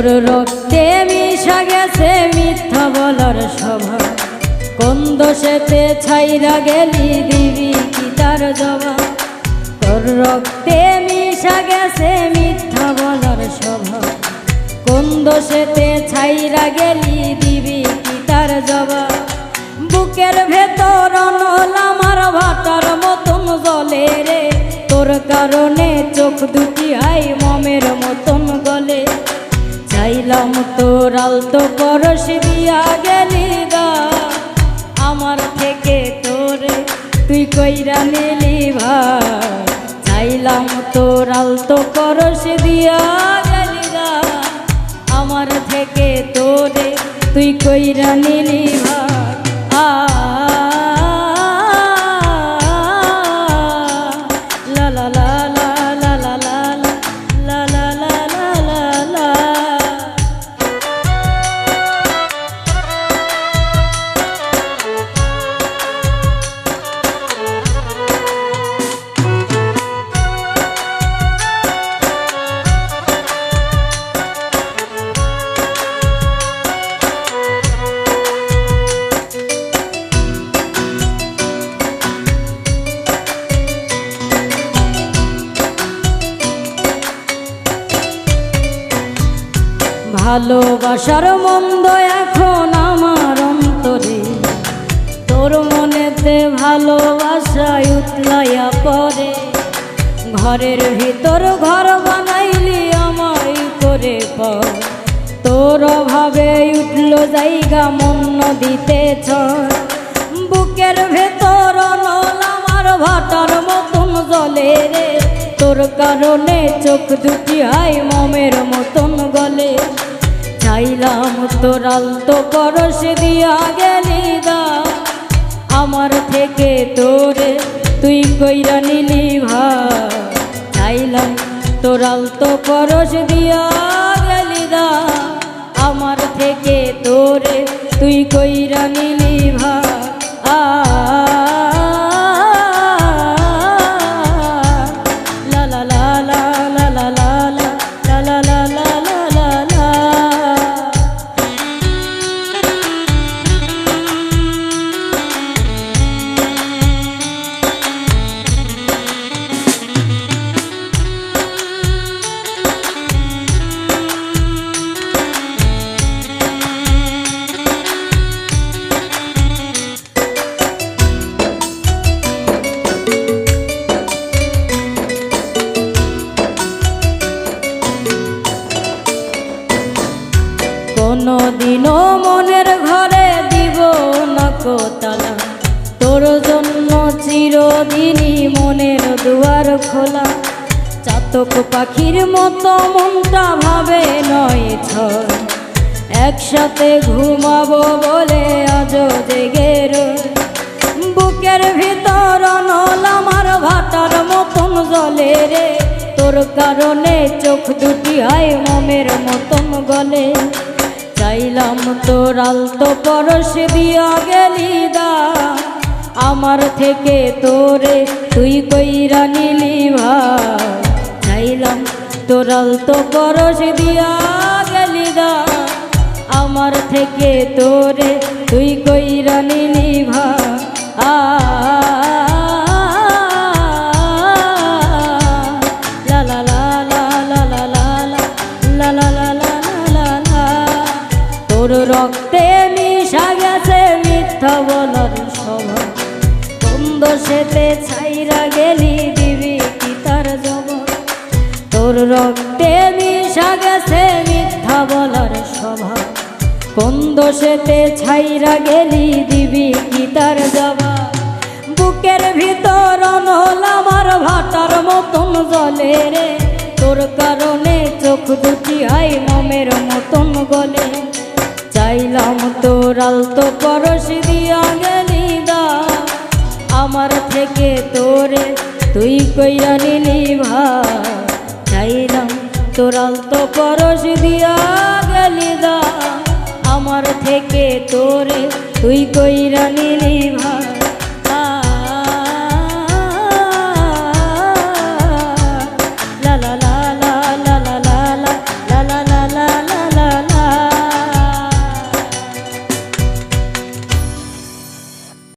তোর রক্তে মিশা গেছে মিথ্যা বলার স্বভাব, কোন দোষেতে ছাইরা গেলি দিবি কি তার জবাব। তোর রক্তে মিশা গেছে মিথ্যা বলার স্বভাব, কোন দোষেতে ছাইরা গেলি দিবি কি তার জবাব। বুকের ভেতর অনল আমার ভাটার মতন জ্বলে রে, তোর কারণে চোখ দুটি আই মমের মতন গলে। চাইলাম তোর আলতো পরশ দিয়া গেলি গা, আমার থেকে তোরে তুই কইরা নিলি ভাই। চাইলাম তোর আলতো পরশ দিয়া গেলি গা, আমার থেকে তোরে তুই কইরা নিলি ভাই। লা লা লা লা লা লা লা লা লা লা লা লা। ভালোবাসার মন্দ এখন আমার অন্তরে, তোর মনেতে ভালোবাসায় উতলাইয়া পড়ে। ঘরের ভিতর ঘর বানাইলি আমায় করে পর, তোর অভাবে উঠল জায়গা মন নদীতে ঝড়। বুকের ভেতর অনল আমার ভাটার মতন জ্বলে রে, তোর কারণে চোখ দুটি হাই মমের মতন গলে। চাইলাম তোর আলতো পরশ দিয়া গেলি দা, আমার থেকে তোরে তুই কইরা নিলি ভাই। চাইলাম তোর আলতো পরশ দিয়া গেলি দা, আমার থেকে তোরে তুই কইরা নিলি ভাই। লা লা লা লা লা লা লা লা লা লা লা লা লা। কোনদিনও মনের ঘরে দিব না কোতালা, তোর জন্য চিরদিনই মনের দুয়ার খোলা। চাতক পাখির মতো মনটা ভাবে নয় ছয়, একসাথে ঘুমাবো বলে আজও জেগে রয়। বুকের ভিতর অনল আমার ভাটার মতন জ্বলে রে, তোর কারণে চোখ দুটি হাই মমের মতন গলে। চাইলাম তোর আলতো পরশ দিয়া গেলি দা, আমার থেকে তোরে তুই কইরা নিলি ভাই। চাইলাম তোর আলতো পরশ দিয়া গেলি দা, আমার থেকে তোরে তুই কইরা নিলি ভাই। লা লা লা লা লা লা লা লা লা লা লা লা লা। তোর রক্তে মিশা গেছে মিথ্যা বলার স্বভাব, কোন দোষেতে ছাইরা গেলি দিবি কি তার জবাব। তোর রক্তে মিশা গেছে মিথ্যা বলার স্বভাব, কোন দোষেতে ছাইরা গেলি দিবি কি তার জবাব। বুকের ভিতর অনল আমার ভাটার মতন জ্বলে রে, তোর কারণে চোখ দুটি হাই মমের মতন গলে। চাইলাম তোর আলতো পরশ দিয়া গেলি দা, আমার থেকে তোরে তুই কইরা নিলি ভাই। চাইলাম তোর আলতো পরশ দিয়া গেলি দা, আমার থেকে তোরে তুই কইরা নিলি ভাই।